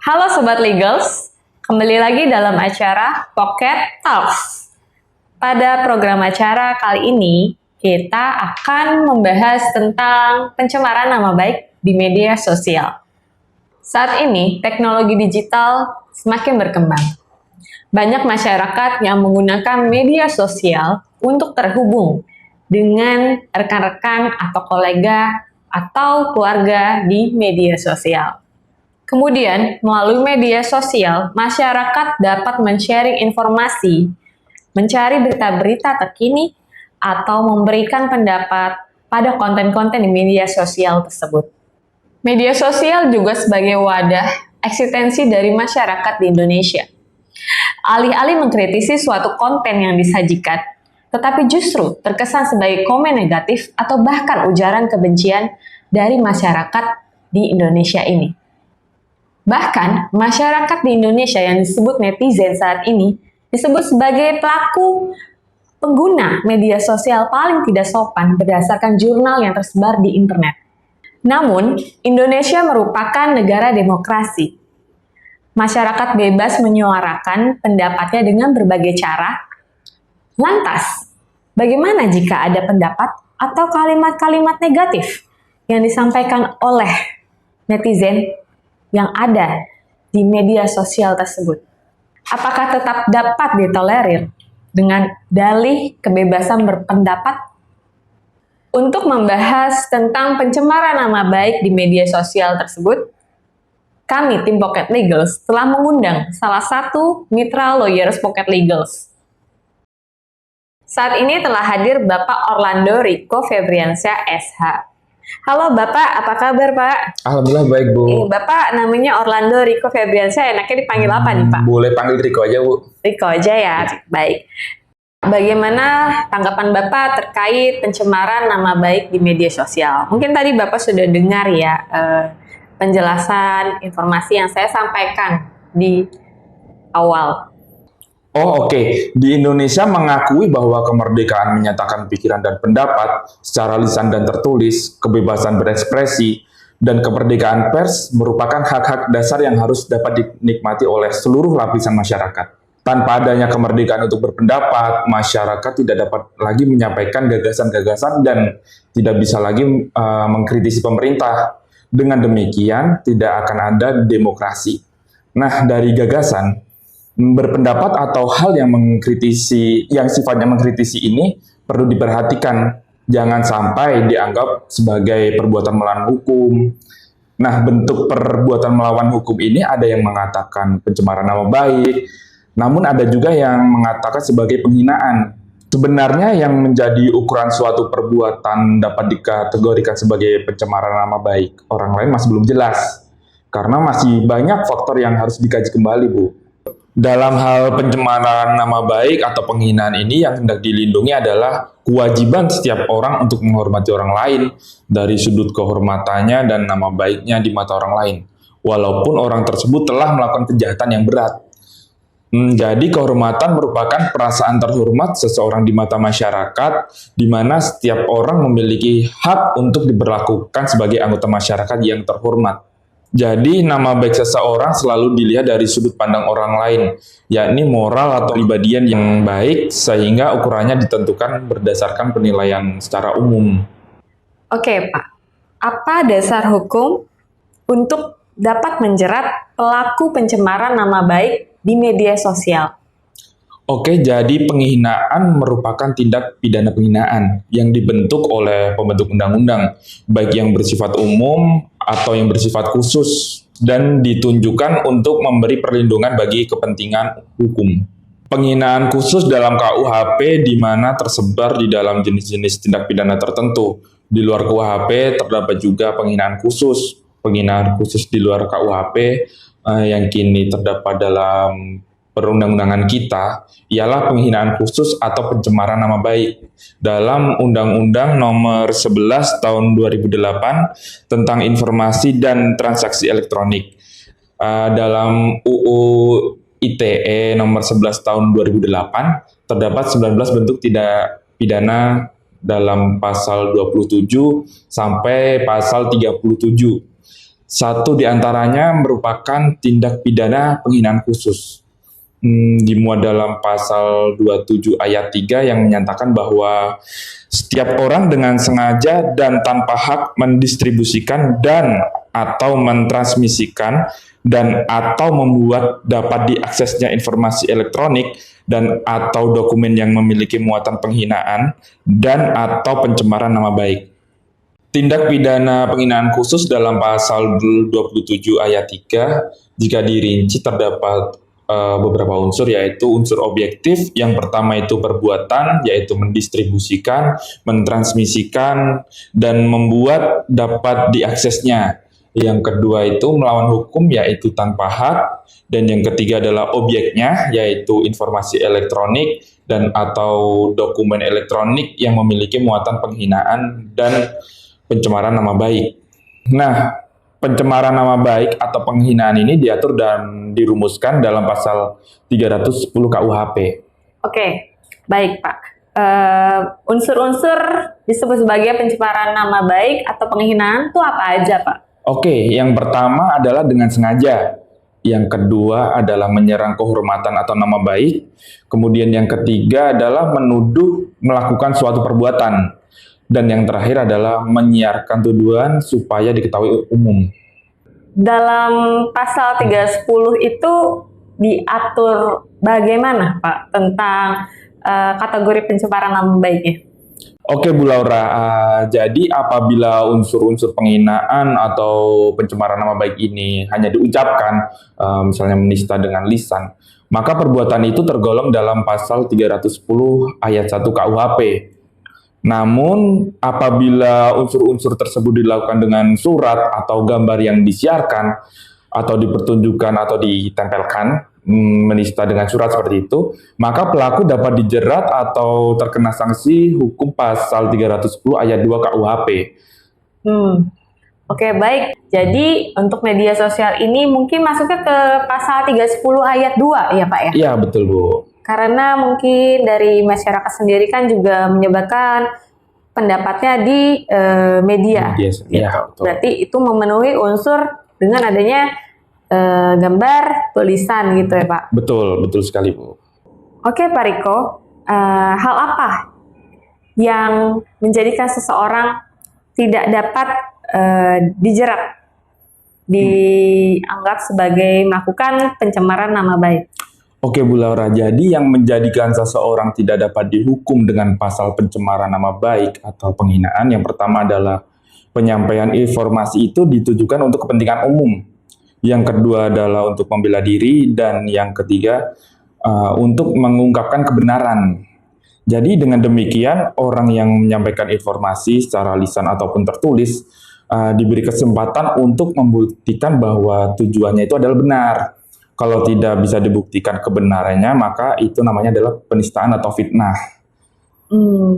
Halo Sobat Legals, kembali lagi dalam acara Pocket Talks. Pada program acara kali ini, kita akan membahas tentang pencemaran nama baik di media sosial. Saat ini, teknologi digital semakin berkembang. Banyak masyarakat yang menggunakan media sosial untuk terhubung dengan rekan-rekan atau kolega atau keluarga di media sosial. Kemudian, melalui media sosial, masyarakat dapat men-sharing informasi, mencari berita-berita terkini, atau memberikan pendapat pada konten-konten di media sosial tersebut. Media sosial juga sebagai wadah eksistensi dari masyarakat di Indonesia. Alih-alih mengkritisi suatu konten yang disajikan, tetapi justru terkesan sebagai komen negatif atau bahkan ujaran kebencian dari masyarakat di Indonesia ini. Bahkan, masyarakat di Indonesia yang disebut netizen saat ini disebut sebagai pelaku pengguna media sosial paling tidak sopan berdasarkan jurnal yang tersebar di internet. Namun, Indonesia merupakan negara demokrasi. Masyarakat bebas menyuarakan pendapatnya dengan berbagai cara. Lantas, bagaimana jika ada pendapat atau kalimat-kalimat negatif yang disampaikan oleh netizen yang ada di media sosial tersebut? Apakah tetap dapat ditolerir dengan dalih kebebasan berpendapat? Untuk membahas tentang pencemaran nama baik di media sosial tersebut, kami tim Pocket Legals telah mengundang salah satu mitra lawyers Pocket Legals. Saat ini telah hadir Bapak Orlando Rico Febriansyah SH. Halo Bapak, apa kabar Pak? Alhamdulillah baik Bu. Bapak namanya Orlando Rico Febriansyah, enaknya dipanggil apa nih Pak? Boleh panggil Riko aja Bu. Riko aja ya, baik. Bagaimana tanggapan Bapak terkait pencemaran nama baik di media sosial? Mungkin tadi Bapak sudah dengar ya penjelasan informasi yang saya sampaikan di awal. Oh oke. Di Indonesia mengakui bahwa kemerdekaan menyatakan pikiran dan pendapat secara lisan dan tertulis, kebebasan berekspresi, dan kemerdekaan pers merupakan hak-hak dasar yang harus dapat dinikmati oleh seluruh lapisan masyarakat. Tanpa adanya kemerdekaan untuk berpendapat, masyarakat tidak dapat lagi menyampaikan gagasan-gagasan dan tidak bisa lagi mengkritisi pemerintah. Dengan demikian, tidak akan ada demokrasi. Nah, dari gagasan, berpendapat atau hal yang mengkritisi, yang sifatnya mengkritisi ini perlu diperhatikan. Jangan sampai dianggap sebagai perbuatan melawan hukum. Nah, bentuk perbuatan melawan hukum ini ada yang mengatakan pencemaran nama baik, namun ada juga yang mengatakan sebagai penghinaan. Sebenarnya yang menjadi ukuran suatu perbuatan dapat dikategorikan sebagai pencemaran nama baik orang lain masih belum jelas. Karena masih banyak faktor yang harus dikaji kembali, Bu. Dalam hal pencemaran nama baik atau penghinaan ini yang hendak dilindungi adalah kewajiban setiap orang untuk menghormati orang lain dari sudut kehormatannya dan nama baiknya di mata orang lain, walaupun orang tersebut telah melakukan kejahatan yang berat. Jadi kehormatan merupakan perasaan terhormat seseorang di mata masyarakat, di mana setiap orang memiliki hak untuk diberlakukan sebagai anggota masyarakat yang terhormat. Jadi, nama baik seseorang selalu dilihat dari sudut pandang orang lain, yakni moral atau kepribadian yang baik, sehingga ukurannya ditentukan berdasarkan penilaian secara umum. Oke Pak, apa dasar hukum untuk dapat menjerat pelaku pencemaran nama baik di media sosial? Oke, jadi penghinaan merupakan tindak pidana penghinaan yang dibentuk oleh pembentuk undang-undang, baik yang bersifat umum atau yang bersifat khusus, dan ditunjukkan untuk memberi perlindungan bagi kepentingan hukum. Penghinaan khusus dalam KUHP di mana tersebar di dalam jenis-jenis tindak pidana tertentu. Di luar KUHP terdapat juga penghinaan khusus. Penghinaan khusus di luar KUHP yang kini terdapat dalam perundang-undangan kita ialah penghinaan khusus atau pencemaran nama baik dalam Undang-Undang Nomor 11 Tahun 2008 tentang Informasi dan Transaksi Elektronik. Dalam UU ITE Nomor 11 Tahun 2008 terdapat 19 bentuk tindak pidana dalam pasal 27 sampai pasal 37. Satu di antaranya merupakan tindak pidana penghinaan khusus. Dimuat dalam pasal 27 ayat 3 yang menyatakan bahwa setiap orang dengan sengaja dan tanpa hak mendistribusikan dan atau mentransmisikan dan atau membuat dapat diaksesnya informasi elektronik dan atau dokumen yang memiliki muatan penghinaan dan atau pencemaran nama baik. Tindak pidana penghinaan khusus dalam pasal 27 ayat 3 jika dirinci terdapat beberapa unsur, yaitu unsur objektif. Yang pertama itu perbuatan, yaitu mendistribusikan, mentransmisikan, dan membuat dapat diaksesnya. Yang kedua itu melawan hukum, yaitu tanpa hak. Dan yang ketiga adalah objeknya, yaitu informasi elektronik dan atau dokumen elektronik yang memiliki muatan penghinaan dan pencemaran nama baik. Nah, pencemaran nama baik atau penghinaan ini diatur dan dirumuskan dalam pasal 310 KUHP. Oke, baik Pak. Unsur-unsur disebut sebagai pencemaran nama baik atau penghinaan itu apa aja Pak? Oke, yang pertama adalah dengan sengaja. Yang kedua adalah menyerang kehormatan atau nama baik. Kemudian yang ketiga adalah menuduh melakukan suatu perbuatan. Dan yang terakhir adalah menyiarkan tuduhan supaya diketahui umum. Dalam pasal 310 itu diatur bagaimana Pak tentang kategori pencemaran nama baiknya? Oke Bu Laura, jadi apabila unsur-unsur penghinaan atau pencemaran nama baik ini hanya diucapkan, misalnya menista dengan lisan, maka perbuatan itu tergolong dalam pasal 310 ayat 1 KUHP. Namun, apabila unsur-unsur tersebut dilakukan dengan surat atau gambar yang disiarkan, atau dipertunjukkan atau ditempelkan, menista dengan surat seperti itu, maka pelaku dapat dijerat atau terkena sanksi hukum pasal 310 ayat 2 KUHP. Oke, baik. Jadi, untuk media sosial ini mungkin masuknya ke pasal 310 ayat 2 ya Pak ya? Iya, betul Bu. Karena mungkin dari masyarakat sendiri kan juga menyebarkan pendapatnya di media. Yes, gitu. ya, betul. Berarti itu memenuhi unsur dengan adanya gambar, tulisan gitu ya Pak. Betul sekali Bu. Oke Pak Riko, hal apa yang menjadikan seseorang tidak dapat dijerat, dianggap sebagai melakukan pencemaran nama baik? Oke Bu Laura, jadi yang menjadikan seseorang tidak dapat dihukum dengan pasal pencemaran nama baik atau penghinaan, yang pertama adalah penyampaian informasi itu ditujukan untuk kepentingan umum. Yang kedua adalah untuk membela diri, dan yang ketiga untuk mengungkapkan kebenaran. Jadi dengan demikian, orang yang menyampaikan informasi secara lisan ataupun tertulis diberi kesempatan untuk membuktikan bahwa tujuannya itu adalah benar. Kalau tidak bisa dibuktikan kebenarannya, maka itu namanya adalah penistaan atau fitnah.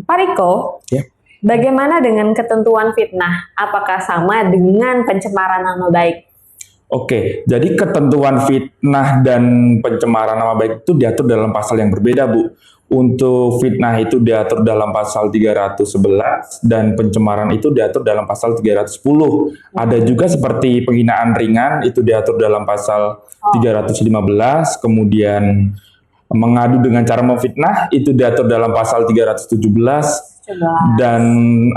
Pak Riko, Ya. bagaimana dengan ketentuan fitnah? Apakah sama dengan pencemaran nama baik? Oke, jadi ketentuan fitnah dan pencemaran nama baik itu diatur dalam pasal yang berbeda, Bu. Untuk fitnah itu diatur dalam pasal 311 dan pencemaran itu diatur dalam pasal 310. Ada juga seperti penghinaan ringan itu diatur dalam pasal 315, kemudian mengadu dengan cara memfitnah itu diatur dalam pasal 317. Dan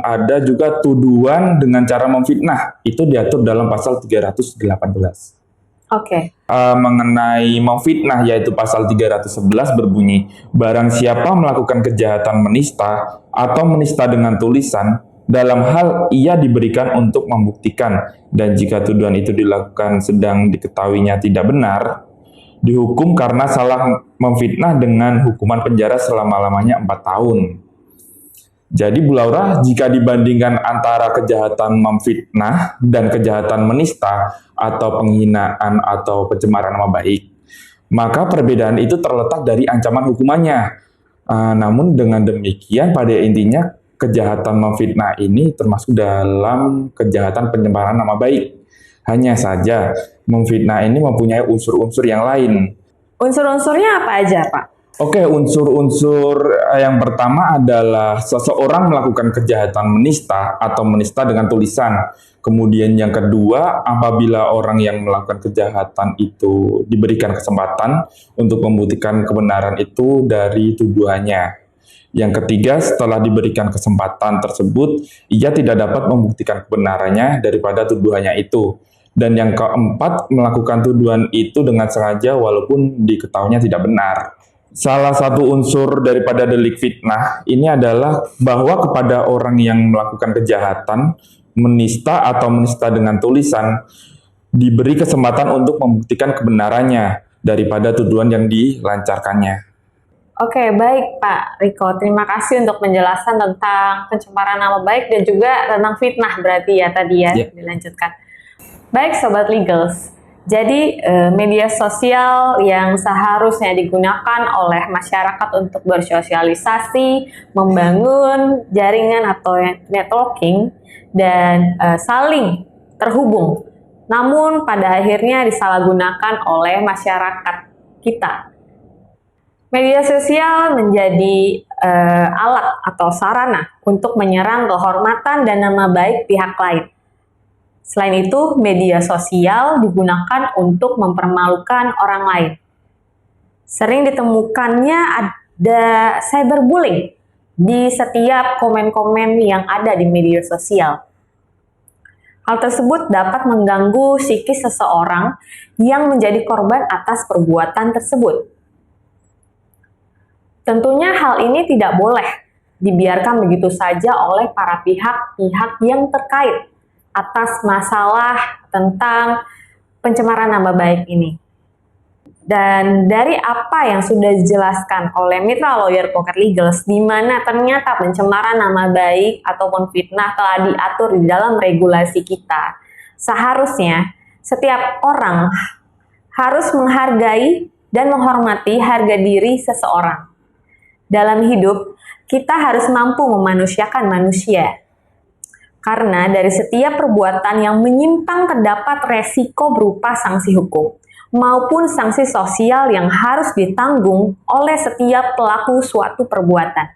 ada juga tuduhan dengan cara memfitnah, itu diatur dalam pasal 318. Oke. Mengenai memfitnah, yaitu pasal 311 berbunyi, barang siapa melakukan kejahatan menista atau menista dengan tulisan, dalam hal ia diberikan untuk membuktikan, dan jika tuduhan itu dilakukan sedang diketahuinya tidak benar, dihukum karena salah memfitnah dengan hukuman penjara selama-lamanya 4 tahun. Jadi Bu Laura, jika dibandingkan antara kejahatan memfitnah dan kejahatan menista atau penghinaan atau pencemaran nama baik, maka perbedaan itu terletak dari ancaman hukumannya. Namun dengan demikian pada intinya kejahatan memfitnah ini termasuk dalam kejahatan pencemaran nama baik. Hanya saja memfitnah ini mempunyai unsur-unsur yang lain. Unsur-unsurnya apa aja Pak? Oke, unsur-unsur yang pertama adalah seseorang melakukan kejahatan menista atau menista dengan tulisan. Kemudian yang kedua, apabila orang yang melakukan kejahatan itu diberikan kesempatan untuk membuktikan kebenaran itu dari tuduhannya. Yang ketiga, setelah diberikan kesempatan tersebut, ia tidak dapat membuktikan kebenarannya daripada tuduhannya itu. Dan yang keempat, melakukan tuduhan itu dengan sengaja walaupun diketahuinya tidak benar. Salah satu unsur daripada delik fitnah ini adalah bahwa kepada orang yang melakukan kejahatan, menista atau menista dengan tulisan, diberi kesempatan untuk membuktikan kebenarannya daripada tuduhan yang dilancarkannya. Oke, baik Pak Riko. Terima kasih untuk penjelasan tentang pencemaran nama baik dan juga tentang fitnah berarti ya tadi ya, dilanjutkan. Baik Sobat Legals, jadi media sosial yang seharusnya digunakan oleh masyarakat untuk bersosialisasi, membangun jaringan atau networking, dan saling terhubung. Namun pada akhirnya disalahgunakan oleh masyarakat kita. Media sosial menjadi alat atau sarana untuk menyerang kehormatan dan nama baik pihak lain. Selain itu, media sosial digunakan untuk mempermalukan orang lain. Sering ditemukannya ada cyberbullying di setiap komen-komen yang ada di media sosial. Hal tersebut dapat mengganggu psikis seseorang yang menjadi korban atas perbuatan tersebut. Tentunya hal ini tidak boleh dibiarkan begitu saja oleh para pihak-pihak yang terkait atas masalah tentang pencemaran nama baik ini. Dan dari apa yang sudah dijelaskan oleh Mitra Lawyer Pocket Legals, di mana ternyata pencemaran nama baik ataupun fitnah telah diatur di dalam regulasi kita, seharusnya setiap orang harus menghargai dan menghormati harga diri seseorang. Dalam hidup, kita harus mampu memanusiakan manusia. Karena dari setiap perbuatan yang menyimpang terdapat resiko berupa sanksi hukum maupun sanksi sosial yang harus ditanggung oleh setiap pelaku suatu perbuatan.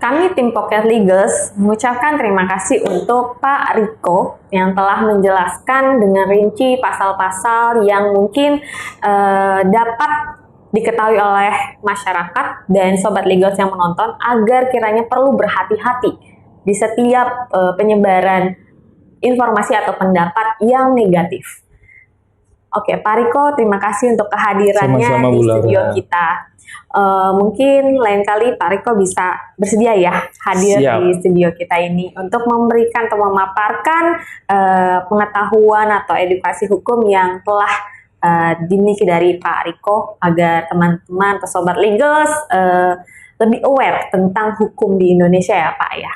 Kami tim Pocket Legals mengucapkan terima kasih untuk Pak Riko yang telah menjelaskan dengan rinci pasal-pasal yang mungkin dapat diketahui oleh masyarakat dan Sobat Legals yang menonton agar kiranya perlu berhati-hati di setiap penyebaran informasi atau pendapat yang negatif. Oke, Pak Riko, terima kasih untuk kehadirannya di studio kita. Mungkin lain kali Pak Riko bisa bersedia ya hadir di studio kita ini untuk memberikan atau memaparkan pengetahuan atau edukasi hukum yang telah dimiliki dari Pak Riko agar teman-teman atau Sobat Legals lebih aware tentang hukum di Indonesia ya Pak ya.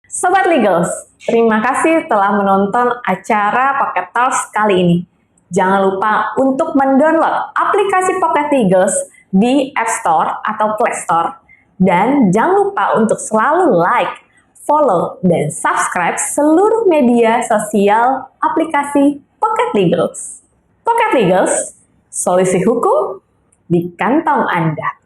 Sobat Legals, terima kasih telah menonton acara Pocket Talks kali ini. Jangan lupa untuk mendownload aplikasi Pocket Legals di App Store atau Play Store. Dan jangan lupa untuk selalu like, follow, dan subscribe seluruh media sosial aplikasi Pocket Legals. Pocket Legals, solusi hukum di kantong Anda.